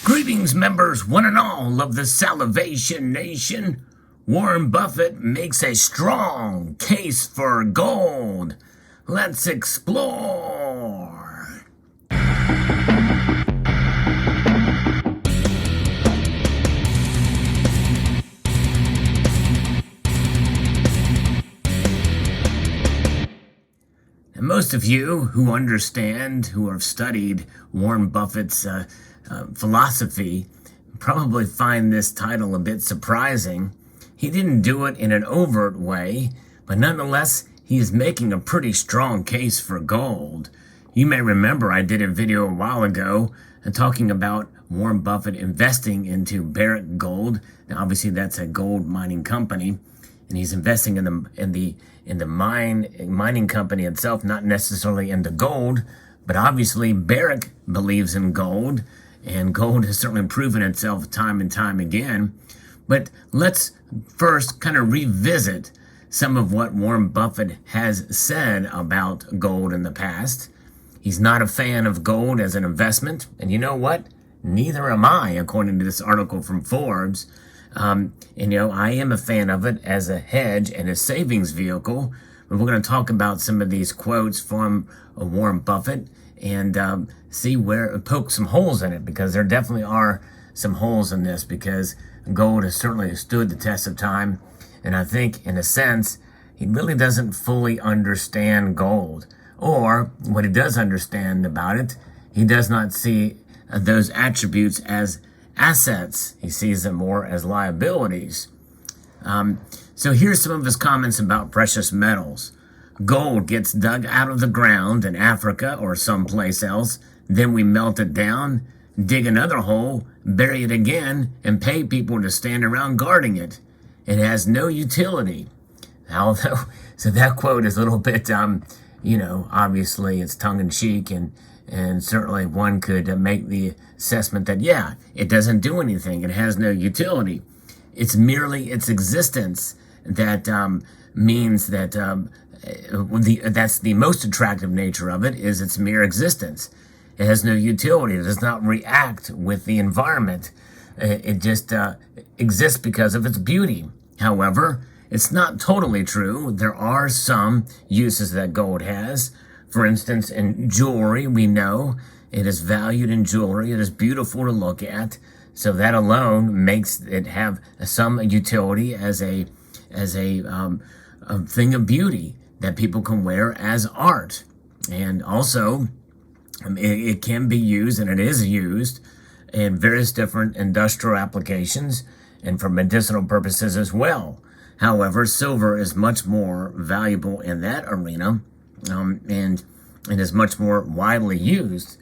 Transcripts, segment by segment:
Greetings, members, one and all of the Salivation Nation. Warren Buffett makes a strong case for gold. Let's explore. And most of you who understand, who have studied Warren Buffett's philosophy, probably find this title a bit surprising. He didn't do it in an overt way, but nonetheless, he is making a pretty strong case for gold. You may remember I did a video a while ago talking about Warren Buffett investing into Barrick Gold. Now, obviously, that's a gold mining company, and he's investing in the mining company itself, not necessarily into gold. But obviously, Barrick believes in gold, and gold has certainly proven itself time and time again. But let's first kind of revisit some of what Warren Buffett has said about gold in the past. He's not a fan of gold as an investment, and you know what? Neither am I, according to this article from Forbes. I am a fan of it as a hedge and a savings vehicle. But we're going to talk about some of these quotes from Warren Buffett and poke some holes in it, because there definitely are some holes in this, because gold has certainly stood the test of time. And I think, in a sense, he really doesn't fully understand gold. Or, what he does understand about it, he does not see those attributes as assets. He sees them more as liabilities. So here's some of his comments about precious metals. Gold gets dug out of the ground in Africa or someplace else. Then we melt it down, dig another hole, bury it again, and pay people to stand around guarding it. It has no utility. Although, so that quote is a little bit, obviously it's tongue-in-cheek, and certainly one could make the assessment that, yeah, it doesn't do anything. It has no utility. It's merely its existence that means that that's the most attractive nature of it, is its mere existence. It has no utility. It does not react with the environment. It just exists because of its beauty. However, it's not totally true. There are some uses that gold has. For instance, in jewelry, we know it is valued in jewelry. It is beautiful to look at. So that alone makes it have some utility as a thing of beauty that people can wear as art. And also, it can be used, and it is used, in various different industrial applications and for medicinal purposes as well. However, silver is much more valuable in that arena, and is much more widely used.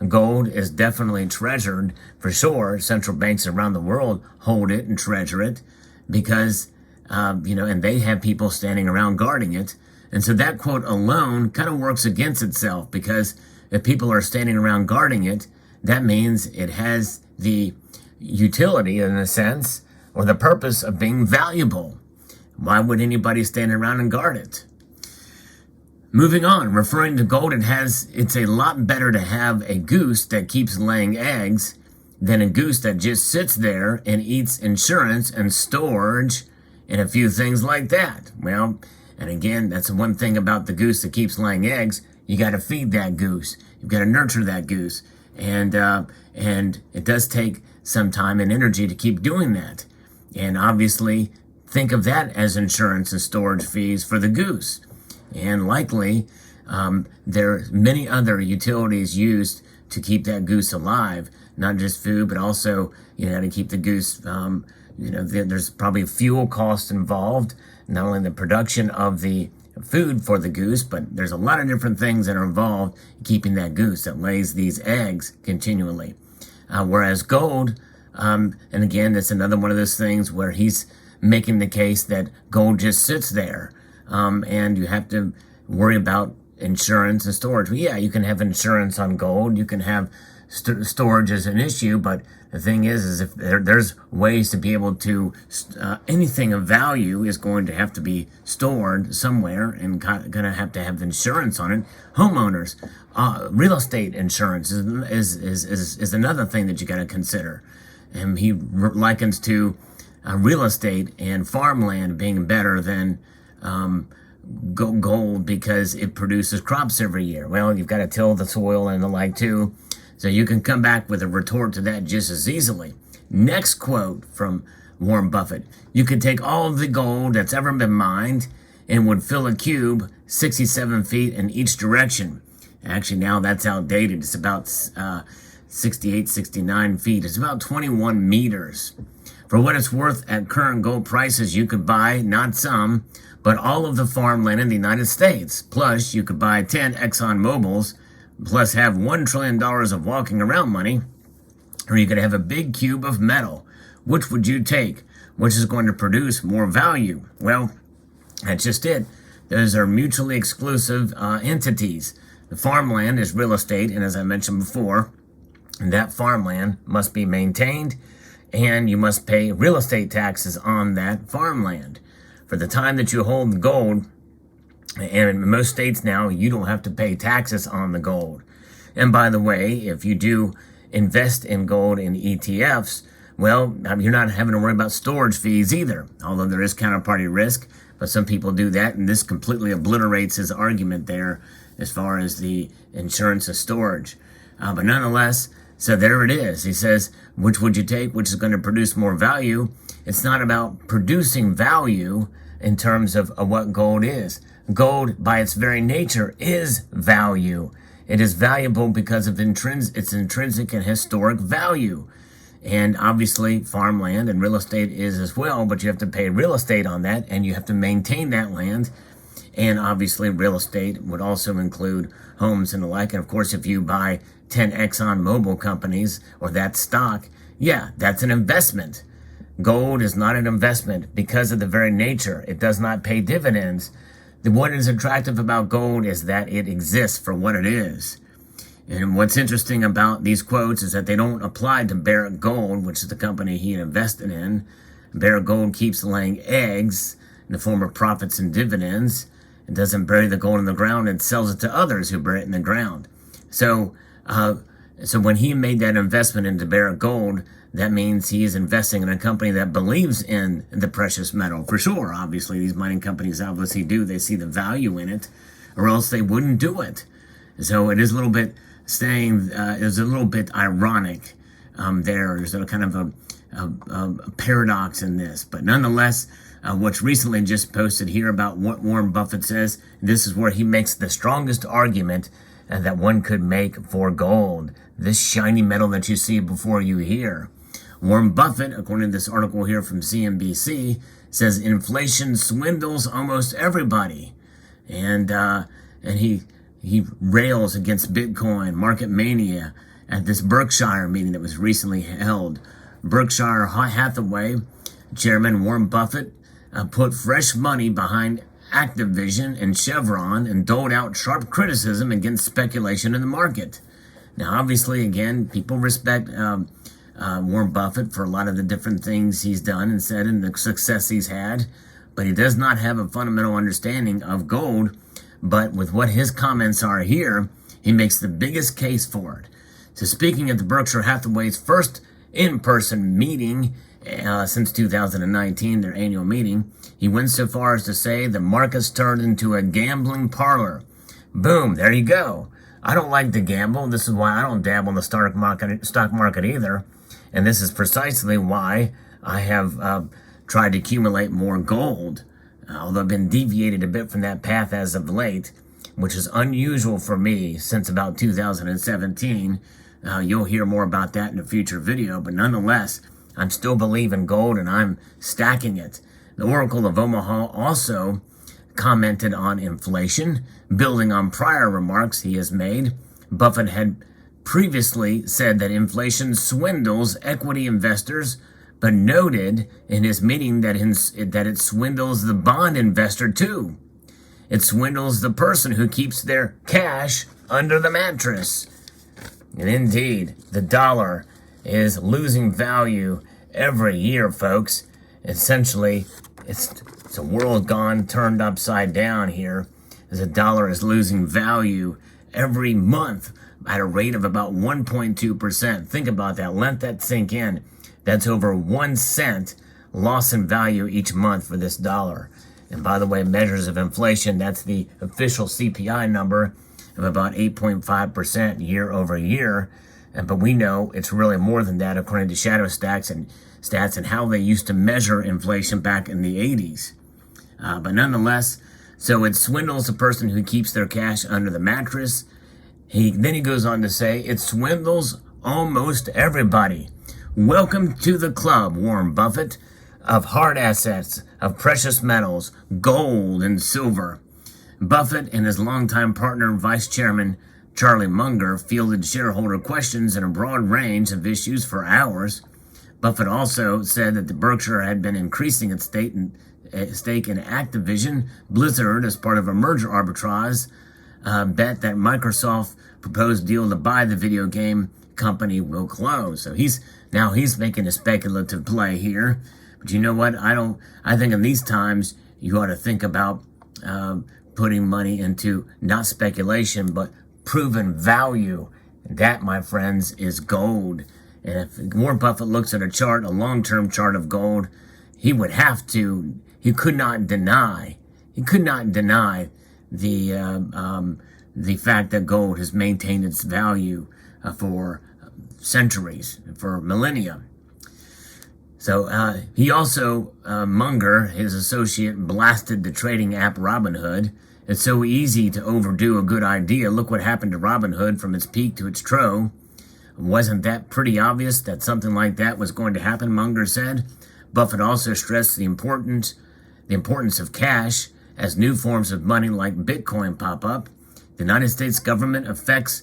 Gold is definitely treasured, for sure. Central banks around the world hold it and treasure it because, and they have people standing around guarding it. And so that quote alone kind of works against itself, because if people are standing around guarding it, that means it has the utility, in a sense, or the purpose of being valuable. Why would anybody stand around and guard it? Moving on, referring to gold, it's a lot better to have a goose that keeps laying eggs than a goose that just sits there and eats insurance and storage and a few things like that. Well, and again, that's one thing about the goose that keeps laying eggs. You got to feed that goose. You've got to nurture that goose. And it does take some time and energy to keep doing that. And obviously, think of that as insurance and storage fees for the goose. And likely, there are many other utilities used to keep that goose alive. Not just food, but also, to keep the goose, there's probably fuel costs involved. Not only the production of the food for the goose, but there's a lot of different things that are involved in keeping that goose that lays these eggs continually. Whereas gold, and again, that's another one of those things where he's making the case that gold just sits there. And you have to worry about insurance and storage. Well, yeah, you can have insurance on gold. You can have storage is an issue, but the thing is if there's ways to be able to, anything of value is going to have to be stored somewhere and going to have insurance on it. Homeowners, real estate insurance is another thing that you got to consider. And he likens to real estate and farmland being better than gold because it produces crops every year. Well, you've got to till the soil and the like too. So you can come back with a retort to that just as easily. Next quote from Warren Buffett. You could take all of the gold that's ever been mined and would fill a cube 67 feet in each direction. Actually, now that's outdated. It's about 68, 69 feet. It's about 21 meters. For what it's worth at current gold prices, you could buy, not some, but all of the farmland in the United States. Plus, you could buy 10 Exxon Mobils, plus have $1 trillion of walking around money, or you could have a big cube of metal. Which would you take? Which is going to produce more value? Well, that's just it. Those are mutually exclusive entities. The farmland is real estate, and as I mentioned before, that farmland must be maintained, and you must pay real estate taxes on that farmland. For the time that you hold the gold, and in most states now, you don't have to pay taxes on the gold. And by the way, if you do invest in gold in ETFs, well, you're not having to worry about storage fees either, although there is counterparty risk. But some people do that, and this completely obliterates his argument there as far as the insurance of storage. But nonetheless, so there it is. He says, which would you take? Which is going to produce more value? It's not about producing value in terms of what gold is. Gold, by its very nature, is value. It is valuable because of its intrinsic and historic value. And obviously, farmland and real estate is as well, but you have to pay real estate on that, and you have to maintain that land. And obviously, real estate would also include homes and the like. And of course, if you buy 10 Exxon Mobil companies or that stock, yeah, that's an investment. Gold is not an investment because of the very nature. It does not pay dividends. What is attractive about gold is that it exists for what it is. And what's interesting about these quotes is that they don't apply to Barrick Gold, which is the company he invested in. Barrick Gold keeps laying eggs in the form of profits and dividends. It doesn't bury the gold in the ground and sells it to others who bury it in the ground. So when he made that investment into Barrick Gold, that means he is investing in a company that believes in the precious metal. For sure, obviously, these mining companies obviously do. They see the value in it, or else they wouldn't do it. So it is a little bit is a little bit ironic there. There's a kind of a paradox in this. But nonetheless, what's recently just posted here about what Warren Buffett says, this is where he makes the strongest argument that one could make for gold, this shiny metal that you see before you here. Warren Buffett, according to this article here from CNBC, says inflation swindles almost everybody, and he rails against Bitcoin, market mania at this Berkshire meeting that was recently held. Berkshire Hathaway chairman Warren Buffett put fresh money behind Activision and Chevron and doled out sharp criticism against speculation in the market. Now, obviously, again, people respect Warren Buffett for a lot of the different things he's done and said and the success he's had, but he does not have a fundamental understanding of gold. But with what his comments are here, he makes the biggest case for it. So speaking at the Berkshire Hathaway's first in-person meeting since 2019, their annual meeting, he went so far as to say the market's turned into a gambling parlor. Boom, there you go. I don't like to gamble. This is why I don't dabble in the stock market either. And this is precisely why I have tried to accumulate more gold. Although I've been deviated a bit from that path as of late, which is unusual for me since about 2017. You'll hear more about that in a future video, but nonetheless, I'm still believing gold and I'm stacking it. The Oracle of Omaha also commented on inflation, building on prior remarks he has made. Buffett had previously said that inflation swindles equity investors, but noted in his meeting that it swindles the bond investor too. It swindles the person who keeps their cash under the mattress. And indeed, the dollar is losing value every year, folks. Essentially, it's a world turned upside down here, as the dollar is losing value every month at a rate of about 1.2%. Think about that. Let that sink in. That's over 1 cent loss in value each month for this dollar. And by the way, measures of inflation, that's the official CPI number of about 8.5% year over year. But we know it's really more than that according to shadow stats and how they used to measure inflation back in the 80s. But nonetheless, so it swindles a person who keeps their cash under the mattress. Then he goes on to say, it swindles almost everybody. Welcome to the club, Warren Buffett, of hard assets, of precious metals, gold and silver. Buffett and his longtime partner and vice chairman, Charlie Munger, fielded shareholder questions in a broad range of issues for hours. Buffett also said that the Berkshire had been increasing its stake in Activision Blizzard as part of a merger arbitrage bet that Microsoft proposed deal to buy the video game company will close. So he's making a speculative play here. But you know what? I think in these times you ought to think about putting money into not speculation but proven value. That, my friends, is gold. And if Warren Buffett looks at a long-term chart of gold, he could not deny the fact that gold has maintained its value for centuries, for millennia. So he also, Munger, his associate, blasted the trading app Robinhood. It's so easy to overdo a good idea. Look what happened to Robinhood from its peak to its trough. Wasn't that pretty obvious that something like that was going to happen, Munger said. Buffett also stressed the importance of cash as new forms of money like Bitcoin pop up. The United States government affects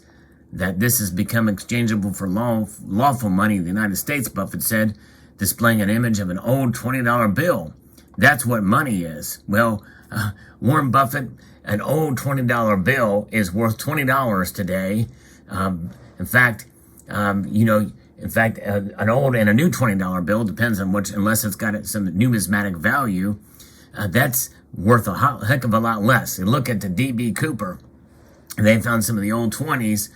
that this has become exchangeable for lawful money in the United States, Buffett said, displaying an image of an old $20 bill. That's what money is. Well, Warren Buffett, an old $20 bill is worth $20 today. In fact, an old and a new $20 bill depends on unless it's got some numismatic value, that's worth a heck of a lot less. You look at the D.B. Cooper, and they found some of the old 20s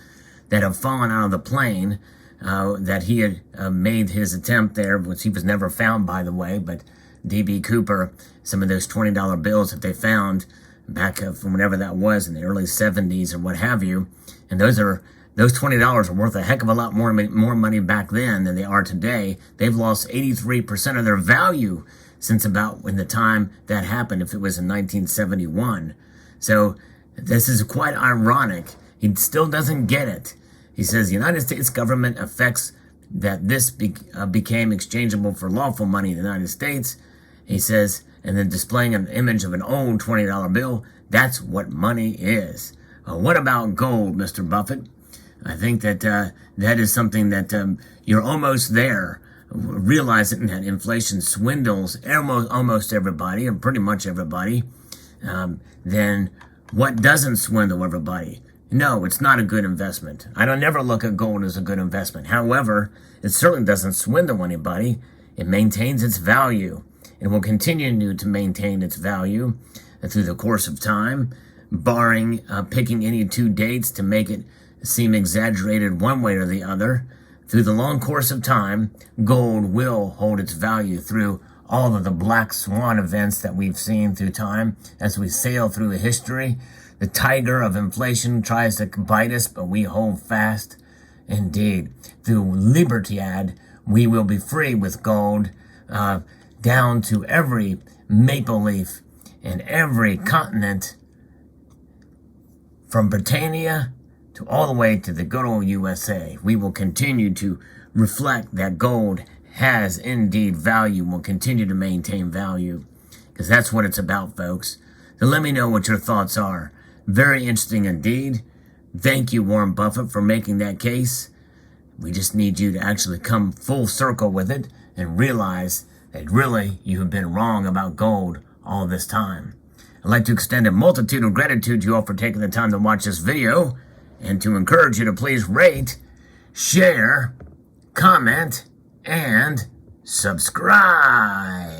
that have fallen out of the plane that he had made his attempt there, which he was never found, by the way, but D.B. Cooper, some of those $20 bills that they found back from whenever that was in the early 70s or what have you, and those $20 are worth a heck of a lot more money back then than they are today. They've lost 83% of their value since about when the time that happened, if it was in 1971. So this is quite ironic. He still doesn't get it. He says the United States government affects that this became exchangeable for lawful money in the United States. He says, and then displaying an image of an old $20 bill, that's what money is. What about gold, Mr. Buffett? I think that that is something that you're almost there, realizing that inflation swindles almost everybody, and pretty much everybody. Then what doesn't swindle everybody? No, it's not a good investment. I don't never look at gold as a good investment. However, it certainly doesn't swindle anybody. It maintains its value. It will continue to maintain its value through the course of time, barring picking any two dates to make it seem exaggerated one way or the other. Through the long course of time, gold will hold its value through all of the black swan events that we've seen through time as we sail through history. The tiger of inflation tries to bite us, but we hold fast. Indeed, through Libertad, we will be free with gold, down to every maple leaf in every continent, from Britannia to all the way to the good old USA. We will continue to reflect that gold has indeed value, will continue to maintain value, because that's what it's about, folks. So let me know what your thoughts are. Very interesting indeed. Thank you, Warren Buffett, for making that case. We just need you to actually come full circle with it and realize that really you have been wrong about gold all this time. I'd like to extend a multitude of gratitude to you all for taking the time to watch this video, and to encourage you to please rate, share, comment, and subscribe.